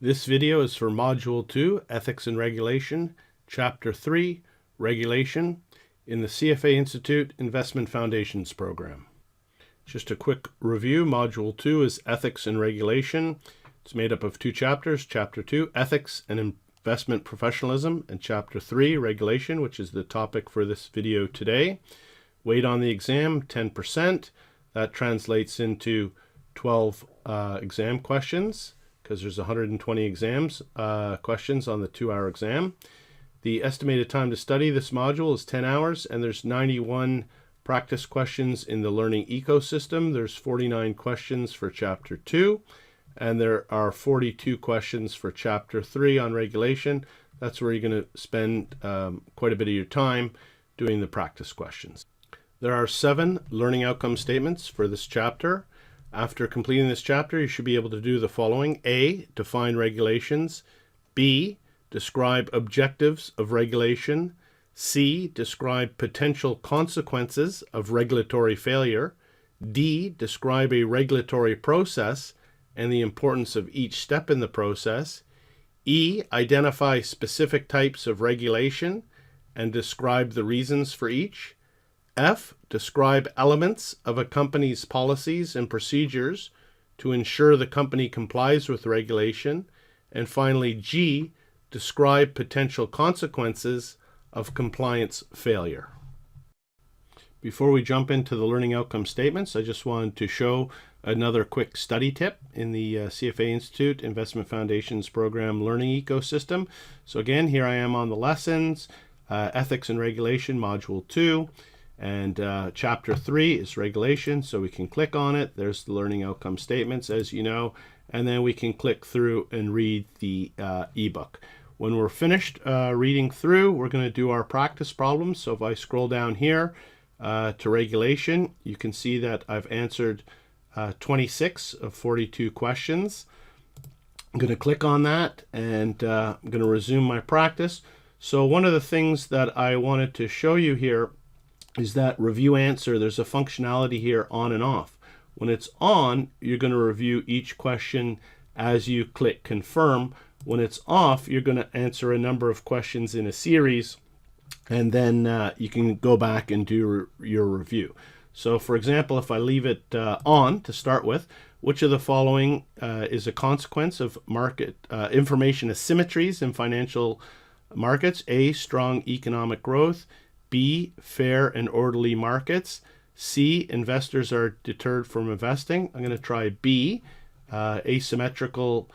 This video is for Module 2, Ethics and Regulation, Chapter 3, Regulation, in the CFA Institute Investment Foundations program. Just a quick review. Module 2 is Ethics and Regulation. It's made up of two chapters. Chapter 2, Ethics and Investment Professionalism, and Chapter 3, Regulation, which is the topic for this video today. Weight on the exam, 10%. That translates into 12 exam questions, because there's 120 exams questions on the 2-hour exam. The estimated time to study this module is 10 hours, and there's 91 practice questions in the learning ecosystem. There's 49 questions for Chapter 2, and there are 42 questions for Chapter 3 on regulation. That's where you're going to spend quite a bit of your time doing the practice questions. There are 7 learning outcome statements for this chapter. After completing this chapter, you should be able to do the following. A, define regulations. B, describe objectives of regulation. C, describe potential consequences of regulatory failure. D, describe a regulatory process and the importance of each step in the process. E, identify specific types of regulation and describe the reasons for each. F, describe elements of a company's policies and procedures to ensure the company complies with regulation. And finally, G, describe potential consequences of compliance failure. Before we jump into the learning outcome statements, I just wanted to show another quick study tip in the CFA Institute Investment Foundations program learning ecosystem. So again, here I am on the lessons, Ethics and Regulation, Module 2. And Chapter 3 is regulation, so we can click on it. There's the learning outcome statements, as you know, and then we can click through and read the ebook. When we're finished reading through, we're going to do our practice problems. So if I scroll down here to regulation, you can see that I've answered 26 of 42 questions. I'm going to click on that, and I'm going to resume my practice. So one of the things that I wanted to show you here is that review answer. There's a functionality here on and off. When it's on, you're going to review each question as you click confirm. When it's off, you're going to answer a number of questions in a series, and then you can go back and do your review. So for example, if I leave it on to start with, which of the following is a consequence of market information asymmetries in financial markets? A, strong economic growth. B, fair and orderly markets. C, investors are deterred from investing. I'm going to try B, asymmetrical.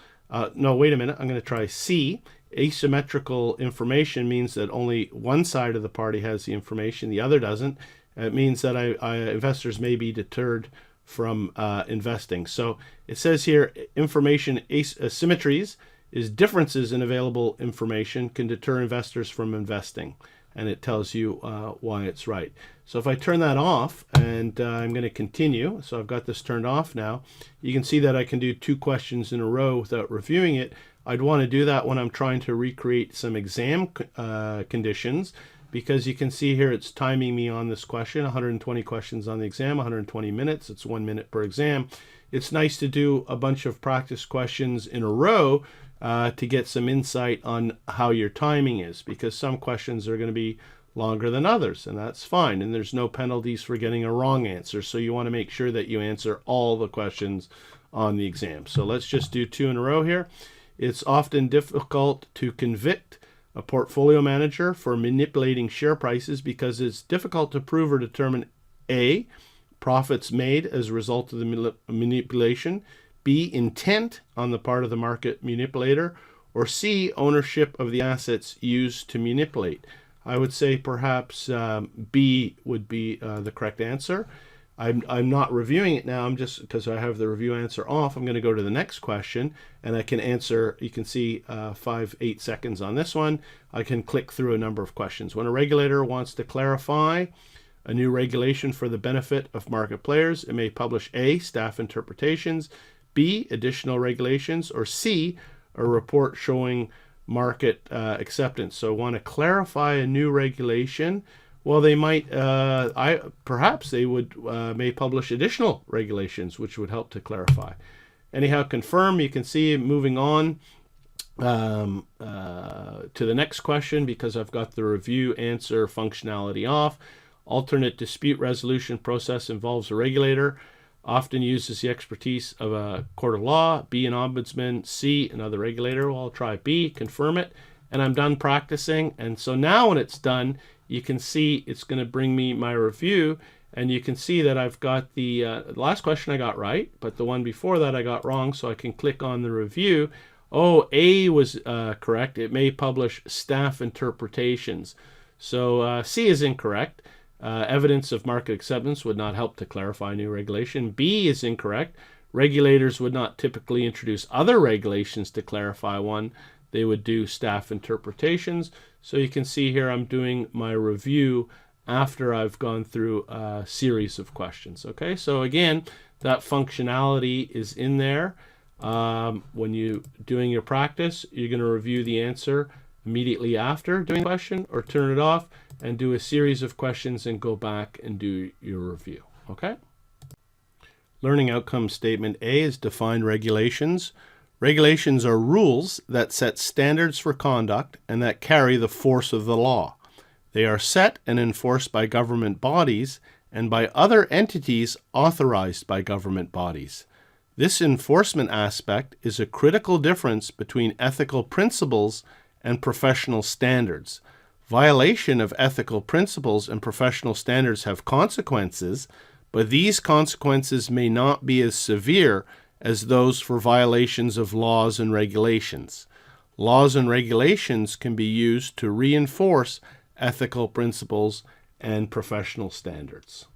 No, wait a minute. I'm going to try C. Asymmetrical information means that only one side of the party has the information, the other doesn't. It means that investors may be deterred from investing. So it says here, information asymmetries is differences in available information can deter investors from investing. And it tells you why it's right. So if I turn that off, and I'm going to continue, so I've got this turned off now, you can see that I can do 2 questions in a row without reviewing it. I'd want to do that when I'm trying to recreate some exam conditions, because you can see here it's timing me on this question, 120 questions on the exam, 120 minutes, it's 1 minute per exam. It's nice to do a bunch of practice questions in a row to get some insight on how your timing is, because some questions are going to be longer than others, and that's fine, and there's no penalties for getting a wrong answer. So you want to make sure that you answer all the questions on the exam. So let's just do 2 in a row here. It's often difficult to convict a portfolio manager for manipulating share prices because it's difficult to prove or determine A, profits made as a result of the manipulation, B, intent on the part of the market manipulator, or C, ownership of the assets used to manipulate. I would say perhaps B would be the correct answer. I'm not reviewing it now. I'm just, because I have the review answer off, I'm going to go to the next question, and I can answer. You can see 8 seconds on this one. I can click through a number of questions. When a regulator wants to clarify a new regulation for the benefit of market players, it may publish A, staff interpretations, B, additional regulations, or C, a report showing market acceptance. So want to clarify a new regulation. Well, they might, perhaps they would may publish additional regulations, which would help to clarify. Anyhow, confirm, you can see moving on. to the next question because I've got the review answer functionality off. Alternate dispute resolution process involves a regulator, often uses the expertise of a court of law. B, an ombudsman. C, another regulator. Well, I'll try B, confirm it, and I'm done practicing. And so now when it's done, you can see it's going to bring me my review, and you can see that I've got the last question I got right, but the one before that I got wrong, so I can click on the review. Oh, A was correct. It may publish staff interpretations. So C is incorrect. Evidence of market acceptance would not help to clarify new regulation. B is incorrect. Regulators would not typically introduce other regulations to clarify one. They would do staff interpretations. So you can see here I'm doing my review after I've gone through a series of questions. Okay, so again, that functionality is in there. When you're doing your practice, you're going to review the answer immediately after doing the question, or turn it off and do a series of questions and go back and do your review. Okay? Learning outcome statement A is define regulations. Regulations are rules that set standards for conduct and that carry the force of the law. They are set and enforced by government bodies and by other entities authorized by government bodies. This enforcement aspect is a critical difference between ethical principles and professional standards. Violation of ethical principles and professional standards have consequences, but these consequences may not be as severe as those for violations of laws and regulations. Laws and regulations can be used to reinforce ethical principles and professional standards.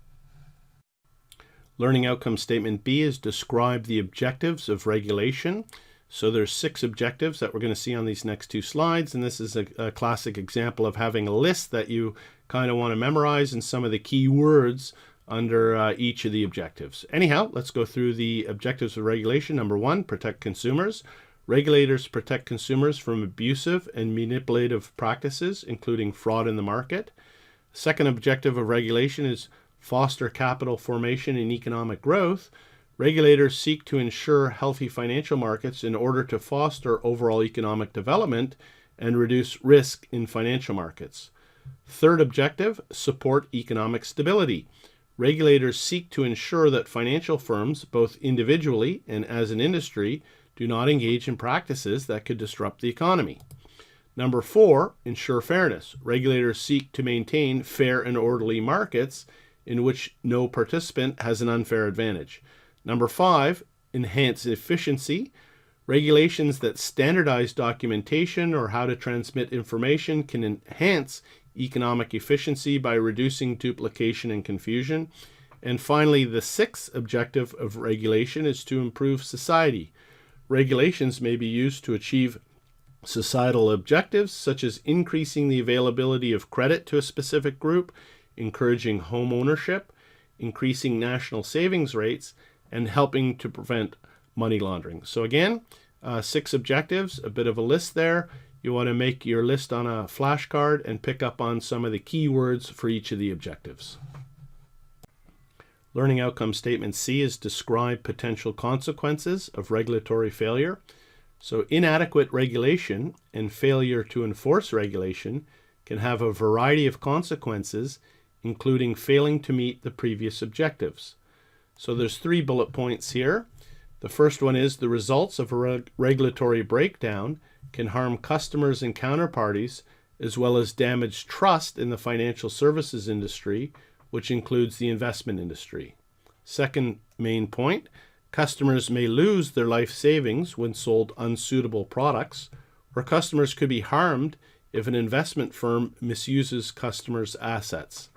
Learning outcome statement B is describe the objectives of regulation. So there's 6 objectives that we're going to see on these next 2 slides, and this is a classic example of having a list that you kind of want to memorize and some of the key words under each of the objectives. Anyhow, let's go through the objectives of regulation. Number 1, protect consumers. Regulators protect consumers from abusive and manipulative practices, including fraud in the market. Second objective of regulation is foster capital formation and economic growth. Regulators seek to ensure healthy financial markets in order to foster overall economic development and reduce risk in financial markets. Third objective, support economic stability. Regulators seek to ensure that financial firms, both individually and as an industry, do not engage in practices that could disrupt the economy. Number 4, ensure fairness. Regulators seek to maintain fair and orderly markets in which no participant has an unfair advantage. Number 5, enhance efficiency. Regulations that standardize documentation or how to transmit information can enhance economic efficiency by reducing duplication and confusion. And finally, the 6th objective of regulation is to improve society. Regulations may be used to achieve societal objectives, such as increasing the availability of credit to a specific group, encouraging home ownership, increasing national savings rates, and helping to prevent money laundering. So again, 6 objectives, a bit of a list there. You want to make your list on a flashcard and pick up on some of the key words for each of the objectives. Learning outcome statement C is describe potential consequences of regulatory failure. So inadequate regulation and failure to enforce regulation can have a variety of consequences, including failing to meet the previous objectives. So there's 3 bullet points here. The first one is the results of a regulatory breakdown can harm customers and counterparties, as well as damage trust in the financial services industry, which includes the investment industry. Second main point, customers may lose their life savings when sold unsuitable products, or customers could be harmed if an investment firm misuses customers' assets.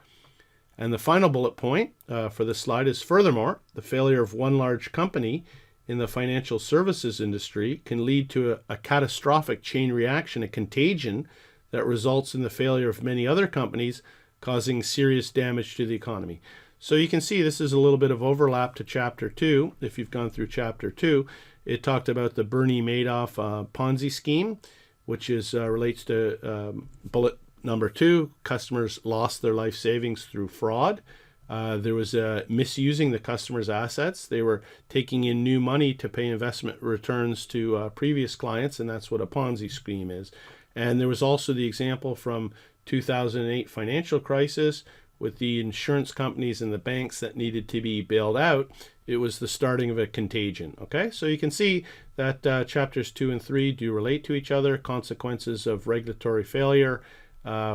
And the final bullet point for this slide is, furthermore, the failure of one large company in the financial services industry can lead to a catastrophic chain reaction, a contagion that results in the failure of many other companies, causing serious damage to the economy. So you can see this is a little bit of overlap to Chapter 2. If you've gone through Chapter 2, it talked about the Bernie Madoff Ponzi scheme, which is relates to bullet number 2, customers lost their life savings through fraud. There was misusing the customer's assets. They were taking in new money to pay investment returns to previous clients, and that's what a Ponzi scheme is. And there was also the example from 2008 financial crisis with the insurance companies and the banks that needed to be bailed out. It was the starting of a contagion. Okay, so you can see that chapters 2 and 3 do relate to each other. Consequences of regulatory failure.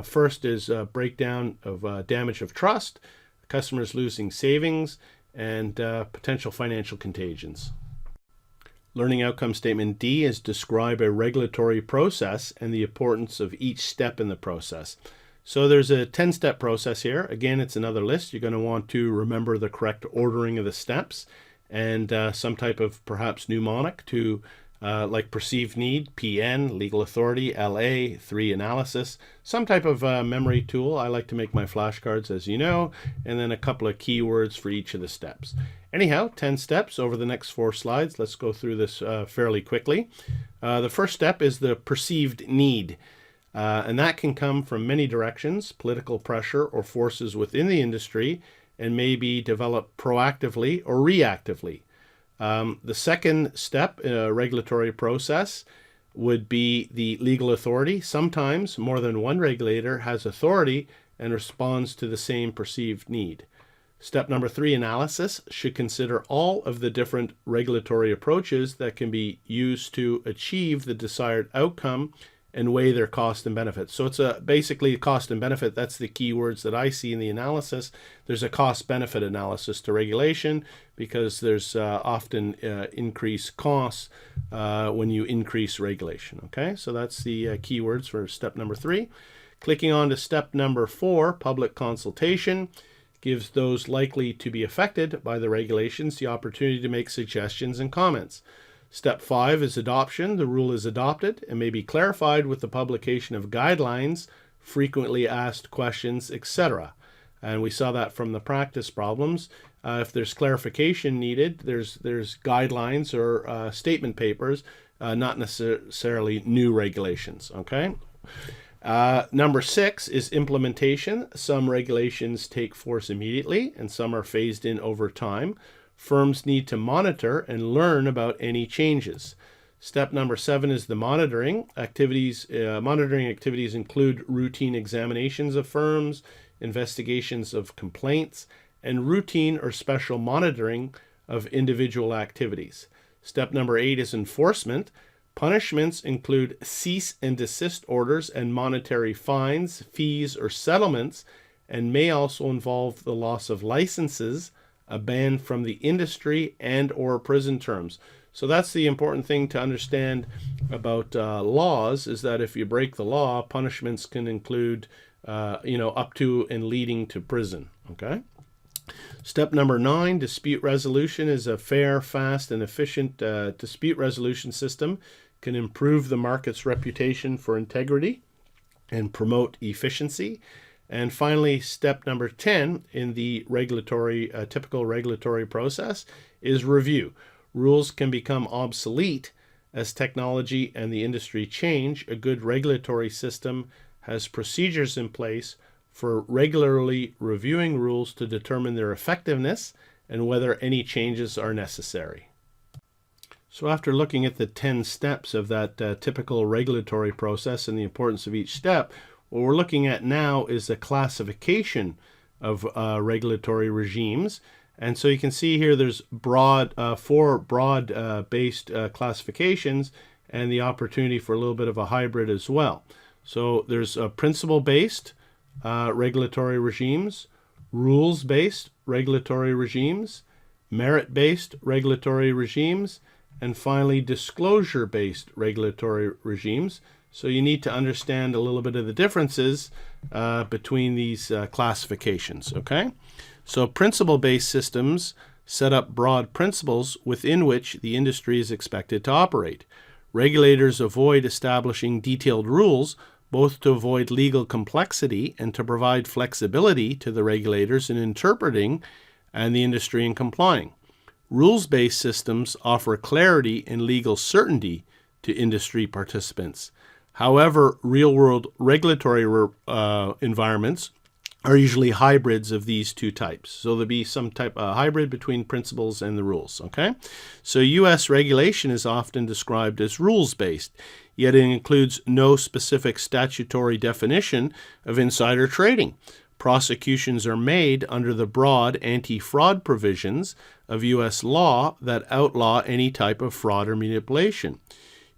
First is breakdown of damage of trust, customers losing savings, and potential financial contagions. Learning outcome statement D is describe a regulatory process and the importance of each step in the process. So there's a 10-step process here. Again, it's another list. You're going to want to remember the correct ordering of the steps and some type of perhaps mnemonic to like perceived need, PN, legal authority, LA, 3 analysis, some type of memory tool. I like to make my flashcards, as you know, and then a couple of keywords for each of the steps. Anyhow, 10 steps over the next 4 slides. Let's go through this fairly quickly. The first step is the perceived need. And that can come from many directions, political pressure or forces within the industry, and may be developed proactively or reactively. The second step in a regulatory process would be the legal authority. Sometimes more than one regulator has authority and responds to the same perceived need. Step number 3, analysis, should consider all of the different regulatory approaches that can be used to achieve the desired outcome and weigh their cost and benefits. So it's basically cost and benefit. That's the key words that I see in the analysis. There's a cost benefit analysis to regulation because there's often increased costs when you increase regulation. Okay, so that's the key words for step number 3. Clicking on to step number 4, public consultation, gives those likely to be affected by the regulations the opportunity to make suggestions and comments. Step 5 is adoption. The rule is adopted and may be clarified with the publication of guidelines, frequently asked questions, etc. And we saw that from the practice problems. If there's clarification needed, there's guidelines or statement papers, not necessarily new regulations. Okay. Number 6 is implementation. Some regulations take force immediately and some are phased in over time. Firms need to monitor and learn about any changes. Step number 7 is the monitoring activities. Monitoring activities include routine examinations of firms, investigations of complaints, and routine or special monitoring of individual activities. Step number 8 is enforcement. Punishments include cease and desist orders and monetary fines, fees, or settlements, and may also involve the loss of licenses, a ban from the industry, and or prison terms. So that's the important thing to understand about laws, is that if you break the law, punishments can include up to and leading to prison. Okay. Step number 9, dispute resolution, is a fair, fast, and efficient dispute resolution system. Can improve the market's reputation for integrity and promote efficiency. And finally, step number 10 in the typical regulatory process is review. Rules can become obsolete as technology and the industry change. A good regulatory system has procedures in place for regularly reviewing rules to determine their effectiveness and whether any changes are necessary. So after looking at the 10 steps of that typical regulatory process and the importance of each step, what we're looking at now is a classification of regulatory regimes. And so you can see here there's 4 broad-based classifications and the opportunity for a little bit of a hybrid as well. So there's principle-based regulatory regimes, rules-based regulatory regimes, merit-based regulatory regimes, and finally disclosure-based regulatory regimes. So you need to understand a little bit of the differences between these classifications, okay? So principle-based systems set up broad principles within which the industry is expected to operate. Regulators avoid establishing detailed rules, both to avoid legal complexity and to provide flexibility to the regulators in interpreting and the industry in complying. Rules-based systems offer clarity and legal certainty to industry participants. However, real-world regulatory environments are usually hybrids of these two types. So there'll be some type of hybrid between principles and the rules, okay? So U.S. regulation is often described as rules-based, yet it includes no specific statutory definition of insider trading. Prosecutions are made under the broad anti-fraud provisions of U.S. law that outlaw any type of fraud or manipulation.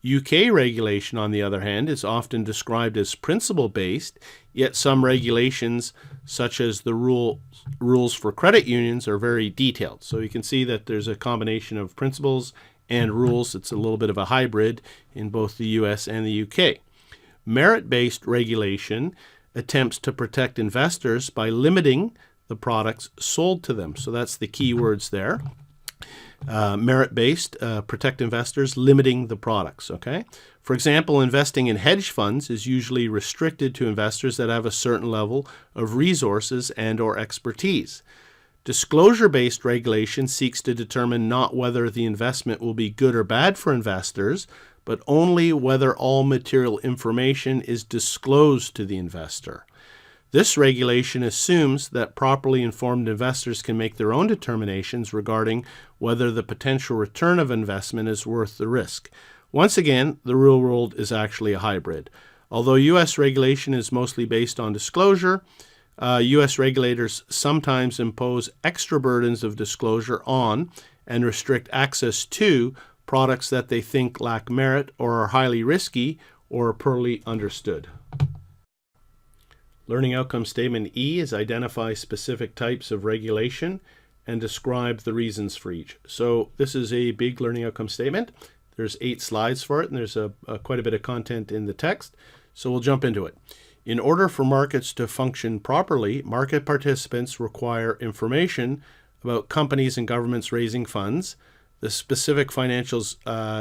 UK regulation, on the other hand, is often described as principle-based, yet some regulations, such as the rules for credit unions, are very detailed. So you can see that there's a combination of principles and rules. It's a little bit of a hybrid in both the US and the UK. Merit-based regulation attempts to protect investors by limiting the products sold to them. So that's the key words there. Merit-based, protect investors, limiting the products, okay? For example, investing in hedge funds is usually restricted to investors that have a certain level of resources and or expertise. Disclosure-based regulation seeks to determine not whether the investment will be good or bad for investors, but only whether all material information is disclosed to the investor. This regulation assumes that properly informed investors can make their own determinations regarding whether the potential return of investment is worth the risk. Once again, the real world is actually a hybrid. Although U.S. regulation is mostly based on disclosure, U.S. regulators sometimes impose extra burdens of disclosure on and restrict access to products that they think lack merit or are highly risky or are poorly understood. Learning Outcome Statement E is identify specific types of regulation and describe the reasons for each. So this is a big learning outcome statement. There's 8 slides for it, and there's quite a bit of content in the text. So we'll jump into it. In order for markets to function properly, market participants require information about companies and governments raising funds, the specific financial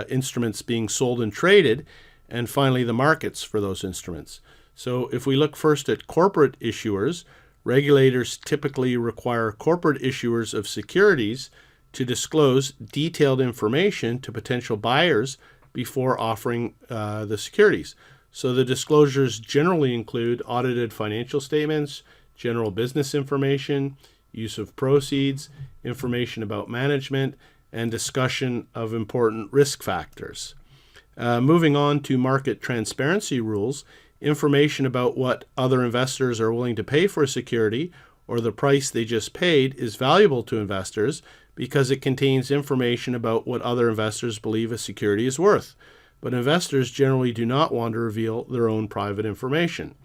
instruments being sold and traded, and finally the markets for those instruments. So if we look first at corporate issuers, regulators typically require corporate issuers of securities to disclose detailed information to potential buyers before offering the securities. So the disclosures generally include audited financial statements, general business information, use of proceeds, information about management, and discussion of important risk factors. Moving on to market transparency rules, information about what other investors are willing to pay for a security or the price they just paid is valuable to investors because it contains information about what other investors believe a security is worth. But investors generally do not want to reveal their own private information.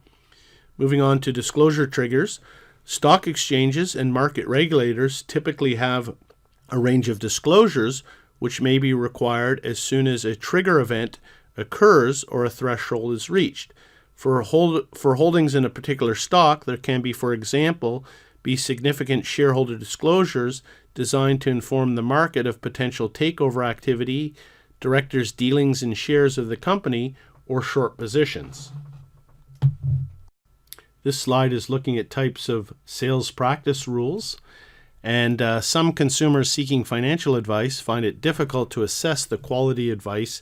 Moving on to disclosure triggers, stock exchanges and market regulators typically have a range of disclosures which may be required as soon as a trigger event occurs or a threshold is reached. For holdings in a particular stock, there can be, for example, significant shareholder disclosures designed to inform the market of potential takeover activity, directors' dealings in shares of the company, or short positions. This slide is looking at types of sales practice rules, and some consumers seeking financial advice find it difficult to assess the quality advice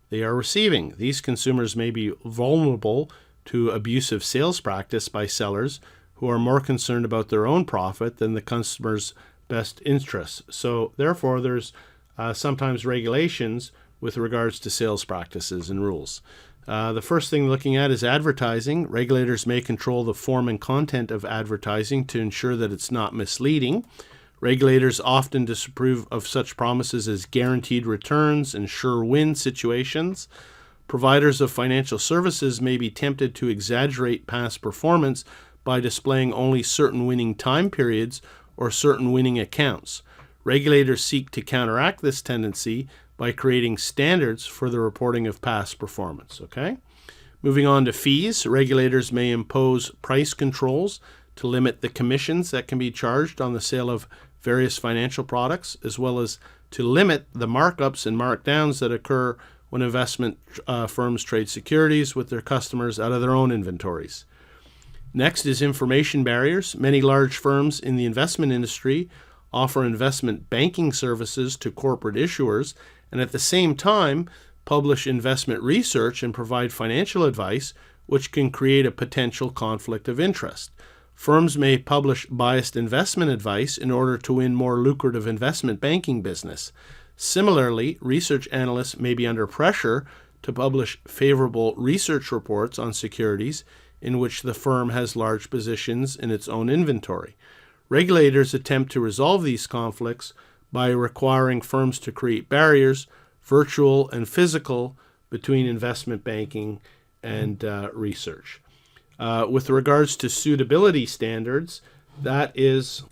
they are receiving. These consumers may be vulnerable to abusive sales practice by sellers who are more concerned about their own profit than the customer's best interests. So therefore, there's sometimes regulations with regards to sales practices and rules. The first thing looking at is advertising. Regulators may control the form and content of advertising to ensure that it's not misleading. Regulators often disapprove of such promises as guaranteed returns and sure-win situations. Providers of financial services may be tempted to exaggerate past performance by displaying only certain winning time periods or certain winning accounts. Regulators seek to counteract this tendency by creating standards for the reporting of past performance. Okay? Moving on to fees, regulators may impose price controls to limit the commissions that can be charged on the sale of various financial products, as well as to limit the markups and markdowns that occur when investment firms trade securities with their customers out of their own inventories. Next is information barriers. Many large firms in the investment industry offer investment banking services to corporate issuers and at the same time publish investment research and provide financial advice, which can create a potential conflict of interest. Firms may publish biased investment advice in order to win more lucrative investment banking business. Similarly, research analysts may be under pressure to publish favorable research reports on securities in which the firm has large positions in its own inventory. Regulators attempt to resolve these conflicts by requiring firms to create barriers, virtual and physical, between investment banking and research. With regards to suitability standards, that is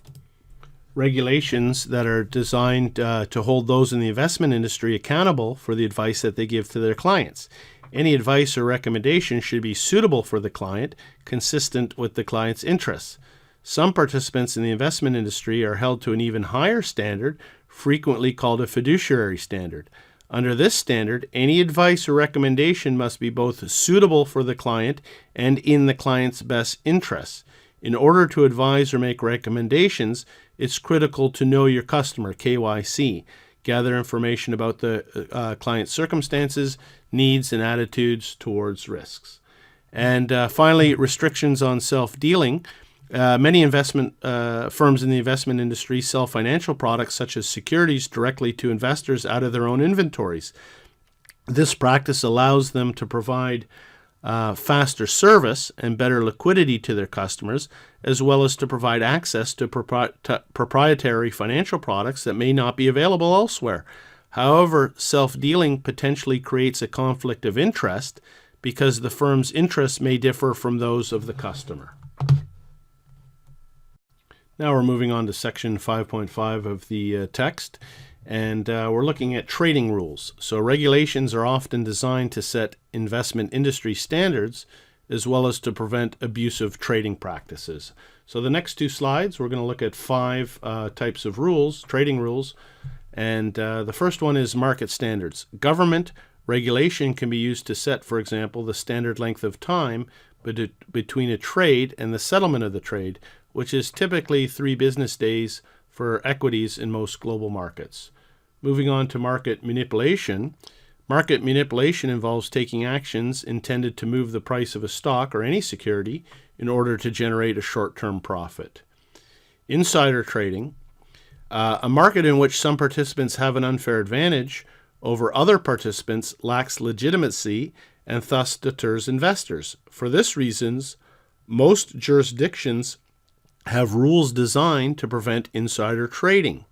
regulations that are designed to hold those in the investment industry accountable for the advice that they give to their clients. Any advice or recommendation should be suitable for the client, consistent with the client's interests. Some participants in the investment industry are held to an even higher standard, frequently called a fiduciary standard. Under this standard, any advice or recommendation must be both suitable for the client and in the client's best interests. In order to advise or make recommendations, it's critical to know your customer, KYC, gather information about the client's circumstances, needs, and attitudes towards risks. And finally, restrictions on self-dealing. Many investment firms in the investment industry sell financial products such as securities directly to investors out of their own inventories. This practice allows them to provide faster service and better liquidity to their customers, as well as to provide access to proprietary financial products that may not be available elsewhere. However, self-dealing potentially creates a conflict of interest because the firm's interests may differ from those of the customer. Now we're moving on to section 5.5 of the text, and we're looking at trading rules. So regulations are often designed to set investment industry standards as well as to prevent abusive trading practices. So the next two slides, we're going to look at 5 types of rules, trading rules, and the first one is market standards. Government regulation can be used to set, for example, the standard length of time between a trade and the settlement of the trade, which is typically 3 business days for equities in most global markets. Moving on to market manipulation. Market manipulation involves taking actions intended to move the price of a stock or any security in order to generate a short-term profit. Insider trading. A market in which some participants have an unfair advantage over other participants lacks legitimacy and thus deters investors. For this reasons, most jurisdictions have rules designed to prevent insider trading.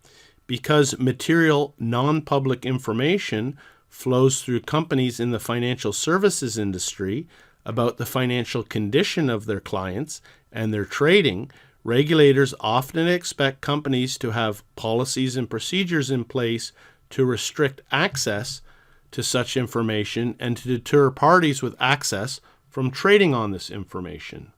Because material non-public information flows through companies in the financial services industry about the financial condition of their clients and their trading, regulators often expect companies to have policies and procedures in place to restrict access to such information and to deter parties with access from trading on this information.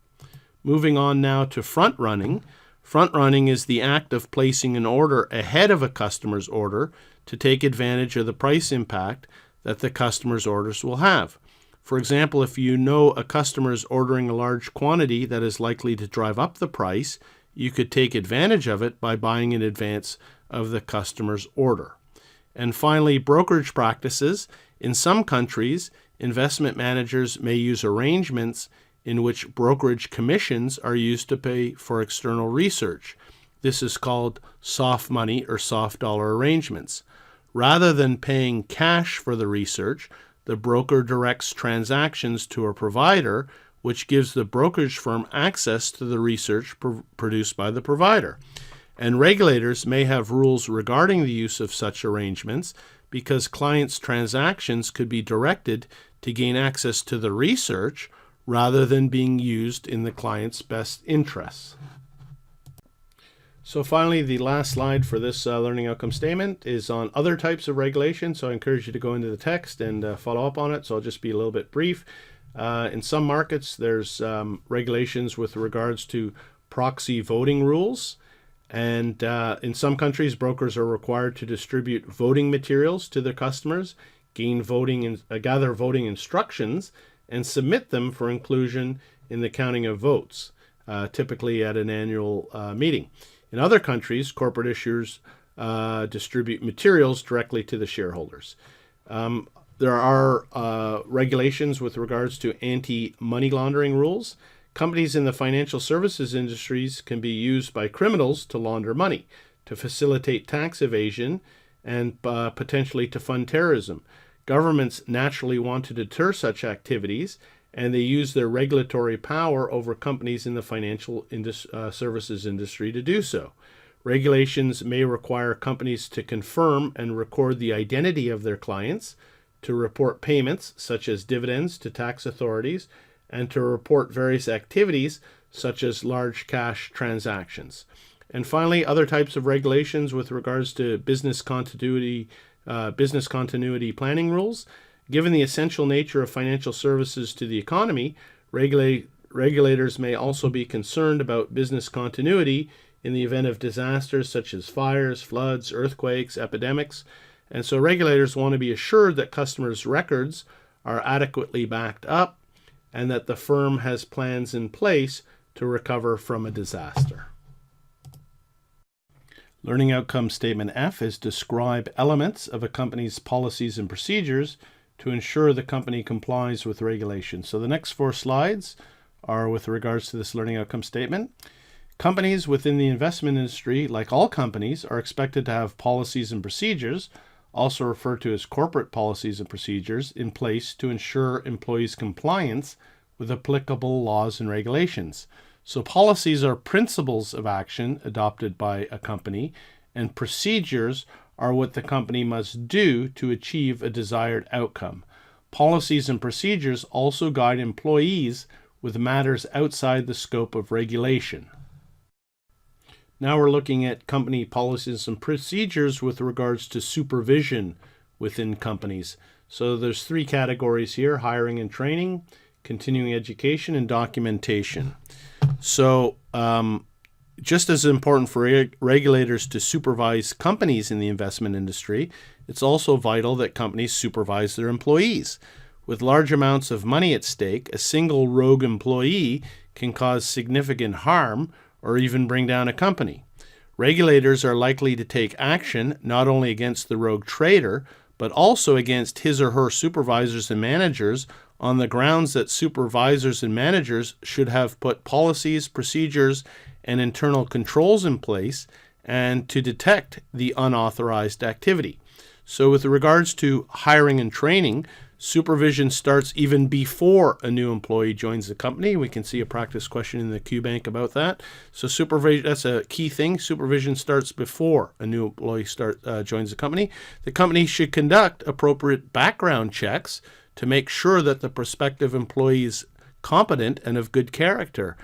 Moving on now to front running. Front running is the act of placing an order ahead of a customer's order to take advantage of the price impact that the customer's orders will have. For example, if you know a customer is ordering a large quantity that is likely to drive up the price, you could take advantage of it by buying in advance of the customer's order. And finally, brokerage practices. In some countries, investment managers may use arrangements in which brokerage commissions are used to pay for external research. This is called soft money or soft dollar arrangements. Rather than paying cash for the research, the broker directs transactions to a provider, which gives the brokerage firm access to the research produced by the provider. And regulators may have rules regarding the use of such arrangements because clients' transactions could be directed to gain access to the research rather than being used in the client's best interests. So finally, the last slide for this learning outcome statement is on other types of regulation. So I encourage you to go into the text and follow up on it. So I'll just be a little bit brief. In some markets, there's regulations with regards to proxy voting rules. And in some countries, brokers are required to distribute voting materials to their customers, gather voting instructions, and submit them for inclusion in the counting of votes, typically at an annual meeting. In other countries, corporate issuers distribute materials directly to the shareholders. There are regulations with regards to anti-money laundering rules. Companies in the financial services industries can be used by criminals to launder money, to facilitate tax evasion, and potentially to fund terrorism. Governments naturally want to deter such activities, and they use their regulatory power over companies in the financial services industry to do so. Regulations may require companies to confirm and record the identity of their clients, to report payments such as dividends to tax authorities, and to report various activities such as large cash transactions. And finally, other types of regulations with regards to business continuity planning rules. Given the essential nature of financial services to the economy, regulators may also be concerned about business continuity in the event of disasters such as fires, floods, earthquakes, epidemics. And so regulators want to be assured that customers' records are adequately backed up and that the firm has plans in place to recover from a disaster. Learning Outcome Statement F is describe elements of a company's policies and procedures to ensure the company complies with regulations. So the next 4 slides are with regards to this Learning Outcome Statement. Companies within the investment industry, like all companies, are expected to have policies and procedures, also referred to as corporate policies and procedures, in place to ensure employees' compliance with applicable laws and regulations. So policies are principles of action adopted by a company, and procedures are what the company must do to achieve a desired outcome. Policies and procedures also guide employees with matters outside the scope of regulation. Now we're looking at company policies and procedures with regards to supervision within companies. So there's 3 categories here: hiring and training, continuing education, and documentation. So just as important for regulators to supervise companies in the investment industry, it's also vital that companies supervise their employees. With large amounts of money at stake, a single rogue employee can cause significant harm or even bring down a company. Regulators are likely to take action not only against the rogue trader, but also against his or her supervisors and managers on the grounds that supervisors and managers should have put policies, procedures, and internal controls in place and to detect the unauthorized activity. So with regards to hiring and training, supervision starts even before a new employee joins the company. We can see a practice question in the Q Bank about that. So supervision, that's a key thing. Supervision starts before a new employee joins the company. The company should conduct appropriate background checks to make sure that the prospective employee is competent and of good character.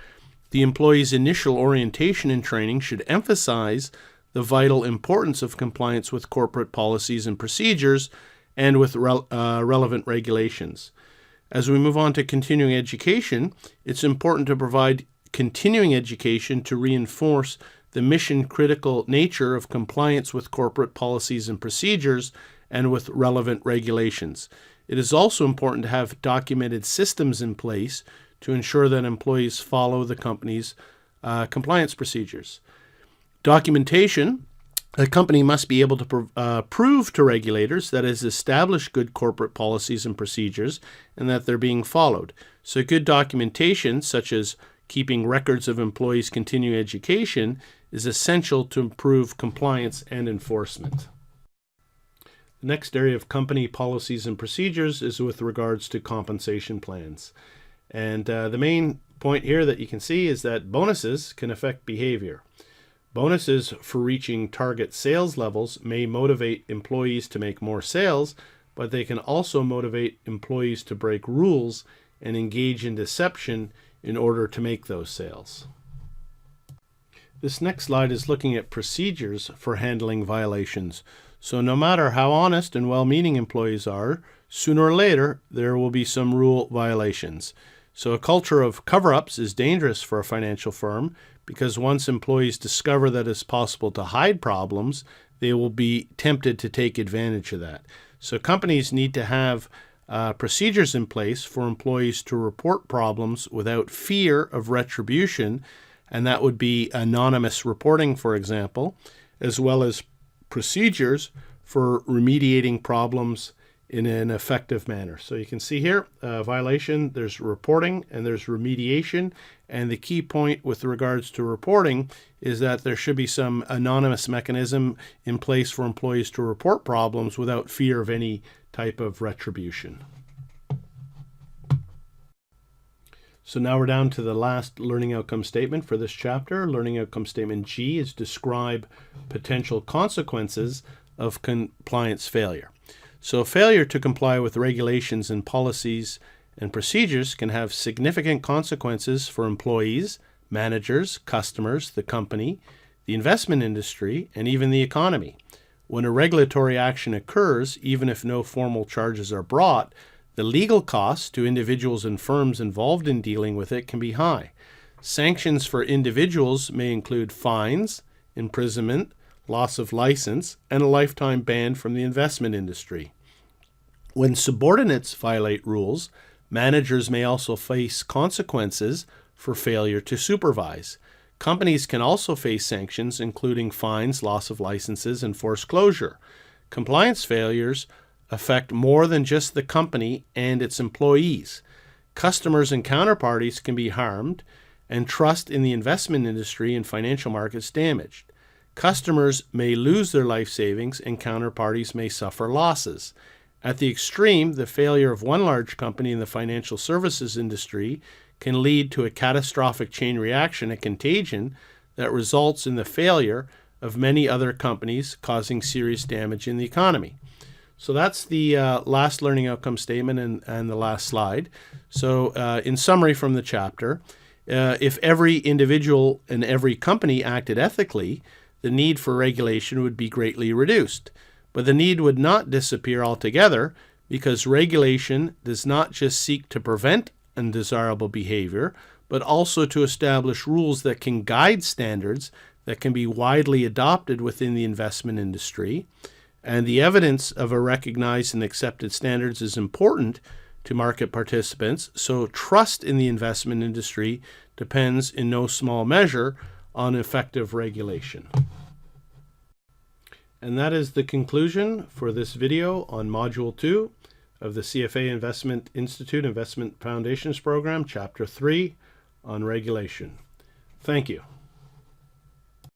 The employee's initial orientation and training should emphasize the vital importance of compliance with corporate policies and procedures and with relevant regulations. As we move on to continuing education, it's important to provide continuing education to reinforce the mission-critical nature of compliance with corporate policies and procedures and with relevant regulations. It is also important to have documented systems in place to ensure that employees follow the company's compliance procedures. Documentation. A company must be able to prove to regulators that it has established good corporate policies and procedures and that they're being followed. So good documentation, such as keeping records of employees' continuing education, is essential to improve compliance and enforcement. The next area of company policies and procedures is with regards to compensation plans. And the main point here that you can see is that bonuses can affect behavior. Bonuses for reaching target sales levels may motivate employees to make more sales, but they can also motivate employees to break rules and engage in deception in order to make those sales. This next slide is looking at procedures for handling violations. So no matter how honest and well-meaning employees are, sooner or later there will be some rule violations. So a culture of cover-ups is dangerous for a financial firm because once employees discover that it's possible to hide problems, they will be tempted to take advantage of that. So companies need to have procedures in place for employees to report problems without fear of retribution, and that would be anonymous reporting, for example, as well as procedures for remediating problems in an effective manner. So you can see here, violation, there's reporting and there's remediation. And the key point with regards to reporting is that there should be some anonymous mechanism in place for employees to report problems without fear of any type of retribution. So now we're down to the last learning outcome statement for this chapter. Learning outcome statement G is describe potential consequences of compliance failure. So failure to comply with regulations and policies and procedures can have significant consequences for employees, managers, customers, the company, the investment industry, and even the economy. When a regulatory action occurs, even if no formal charges are brought, the legal costs to individuals and firms involved in dealing with it can be high. Sanctions for individuals may include fines, imprisonment, loss of license, and a lifetime ban from the investment industry. When subordinates violate rules, managers may also face consequences for failure to supervise. Companies can also face sanctions, including fines, loss of licenses, and forced closure. Compliance failures affect more than just the company and its employees. Customers and counterparties can be harmed, and trust in the investment industry and financial markets damaged. Customers may lose their life savings, and counterparties may suffer losses. At the extreme, the failure of one large company in the financial services industry can lead to a catastrophic chain reaction, a contagion that results in the failure of many other companies, causing serious damage in the economy. So that's the last learning outcome statement and the last slide. So in summary from the chapter, if every individual and every company acted ethically, the need for regulation would be greatly reduced. But the need would not disappear altogether, because regulation does not just seek to prevent undesirable behavior, but also to establish rules that can guide standards that can be widely adopted within the investment industry. And the evidence of a recognized and accepted standards is important to market participants, so trust in the investment industry depends in no small measure on effective regulation. And that is the conclusion for this video on Module 2 of the CFA Investment Institute Investment Foundations Program, Chapter 3 on Regulation. Thank you.